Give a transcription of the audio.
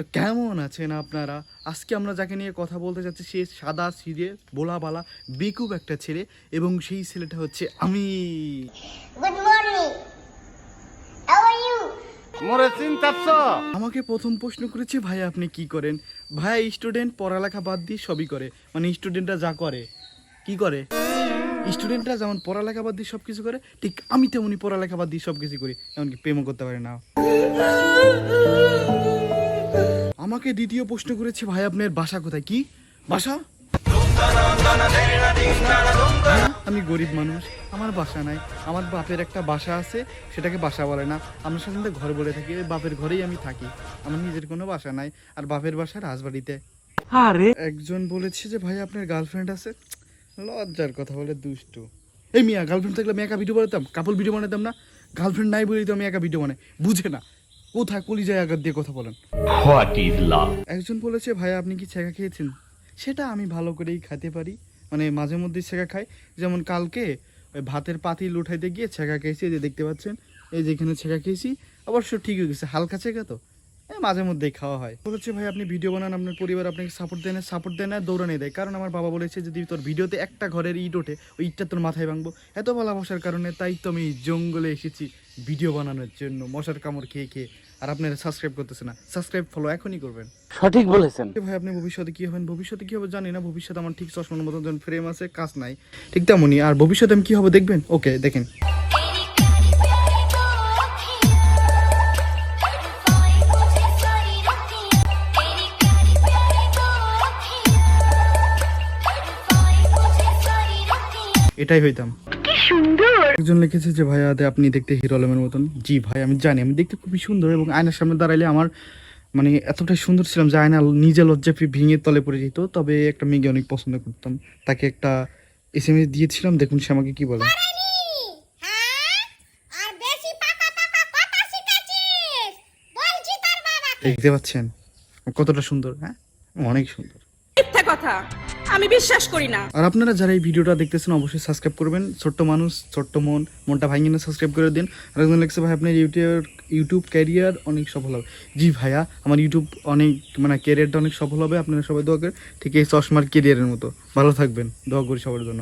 তো কেমন আছেন আপনারা? আজকে আমরা যাকে নিয়ে কথা বলতে যাচ্ছি সে সাদা সিধে ভোলাভালা বেকুব একটা ছেলে এবং সেই ছেলেটা হচ্ছে আমি। Good morning, how are you? মোরে চিন্তাচ্ছ? আমাকে প্রথম প্রশ্ন করেছে, ভাই আপনি কি করেন? ভাই স্টুডেন্ট পড়ালেখা বাদ দিয়ে সবই করে, মানে স্টুডেন্টরা যা করে কি করে, স্টুডেন্টরা যেমন পড়ালেখা বাদ দিয়ে সব কিছু করে, ঠিক আমি তেমনই পড়ালেখা বাদ দিয়ে সব কিছু করি, এমনকি প্রেমও করতে পারি না। আমাকে দ্বিতীয় প্রশ্ন করেছে, ভাই আপনার বাসা কোথায়? কি বাসা? আমি গরিব মানুষ, আমার বাসা নাই। আমার বাপের একটা বাসা আছে, সেটাকে বাসা বলে না, আমরা সাধারণত ঘর বলে থাকি। ওই বাপের ঘরেই আমি থাকি, আমার নিজের কোনো বাসা নাই। আর বাপের বাসা রাজবাড়িতে। একজন বলেছে যে ভাই আপনার গার্লফ্রেন্ড আছে। লজ্জার কথা বলে দুষ্টু। এই মিয়া, গার্লফ্রেন্ড থাকলে আমি একা ভিডিও বানাতাম, কাপল ভিডিও বানাতাম না? গার্লফ্রেন্ড নাই বলেই তো আমি একা ভিডিও বানাই, বুঝে না? কোথায় কলিজায় আঘাত দিয়ে কথা বলেন। What is love? একজন বলেছে, ভাই আপনি কি ছেঁকা খেয়েছেন? সেটা আমি ভালো করেই খেতে পারি, মানে মাঝে মধ্যে ছেঁকা খাই। যেমন কালকে ওই ভাতের পাতিল উঠাইতে গিয়ে ছেঁকা খেয়েছি, এই যে দেখতে পাচ্ছেন, এই যেখানে ছেঁকা খেয়েছি। অবশ্য ঠিক হয়ে গেছে, হালকা ছেঁকা তো, মাঝে মধ্যেই খাওয়া হয়। বলেছে, ভাই আপনি ভিডিও বানান, আপনার পরিবার আপনাকে সাপোর্ট দেয় না, দৌড়ানি দেয়। কারণ আমার বাবা বলেছে যদি তোর ভিডিওতে একটা ঘরের ইট ওঠে, ওই ইটটা তোর মাথায় ভাঙবো। এত ভালোবাসার কারণে তাই তো আমি জঙ্গলে এসেছি ভিডিও বানানোর জন্য, মশার কামড় খেয়ে খেয়ে। আর আপনারা সাবস্ক্রাইব করতেছে না, সাবস্ক্রাইব ফলো এখনই করবেন। সঠিক বলেছেন। ভাই আপনি ভবিষ্যতে কি হবেন? ভবিষ্যতে কি হবে জানি না। ভবিষ্যতে আমার ঠিক চশমার মতো যখন ফ্রেম আছে, কাজ নাই, ঠিক তেমনই। আর ভবিষ্যতে আমি কি হবে দেখবেন? ওকে দেখেন। এটাই হইতাম। কি সুন্দর। একজন লিখেছে যে ভাই আপনি দেখতে হিরো আলমের মতন। জি ভাই, আমি জানি আমি দেখতে খুবই সুন্দর, এবং আয়নার সামনে দাঁড়াইলে আমার মানে এতটাই সুন্দর ছিলাম যে আয়না নিজে লজ্জা ভেঙে তলে পড়ে যেত। তবে একটা মেয়েকে অনেক পছন্দ করতাম, তাকে একটা SMS দিয়েছিলাম, দেখুন সে আমাকে কি বলে। আর বেশি পাকা পাকা কথা শিখেছিস বলছি তোর বাবা। দেখতে পাচ্ছেন কতটা সুন্দর? হ্যাঁ, অনেক সুন্দর। মিথ্যা কথা আমি বিশ্বাস করি না। আর আপনারা যারা এই ভিডিওটা দেখতেছেন অবশ্যই সাবস্ক্রাইব করবেন। ছোট্ট মানুষ, ছোট্ট মনটা ভাঙিয়ে না, সাবস্ক্রাইব করে দিন। আর একজন লিখছে, ভাই আপনার ইউটিউব ক্যারিয়ার অনেক সফল হবে। জি ভাইয়া, আমার ইউটিউব অনেক মানে ক্যারিয়ারটা অনেক সফল হবে, আপনারা সবাই দোয়া করেন, ঠিক এই চশমার ক্যারিয়ারের মতো। ভালো থাকবেন, দোয়া করি সবার জন্য।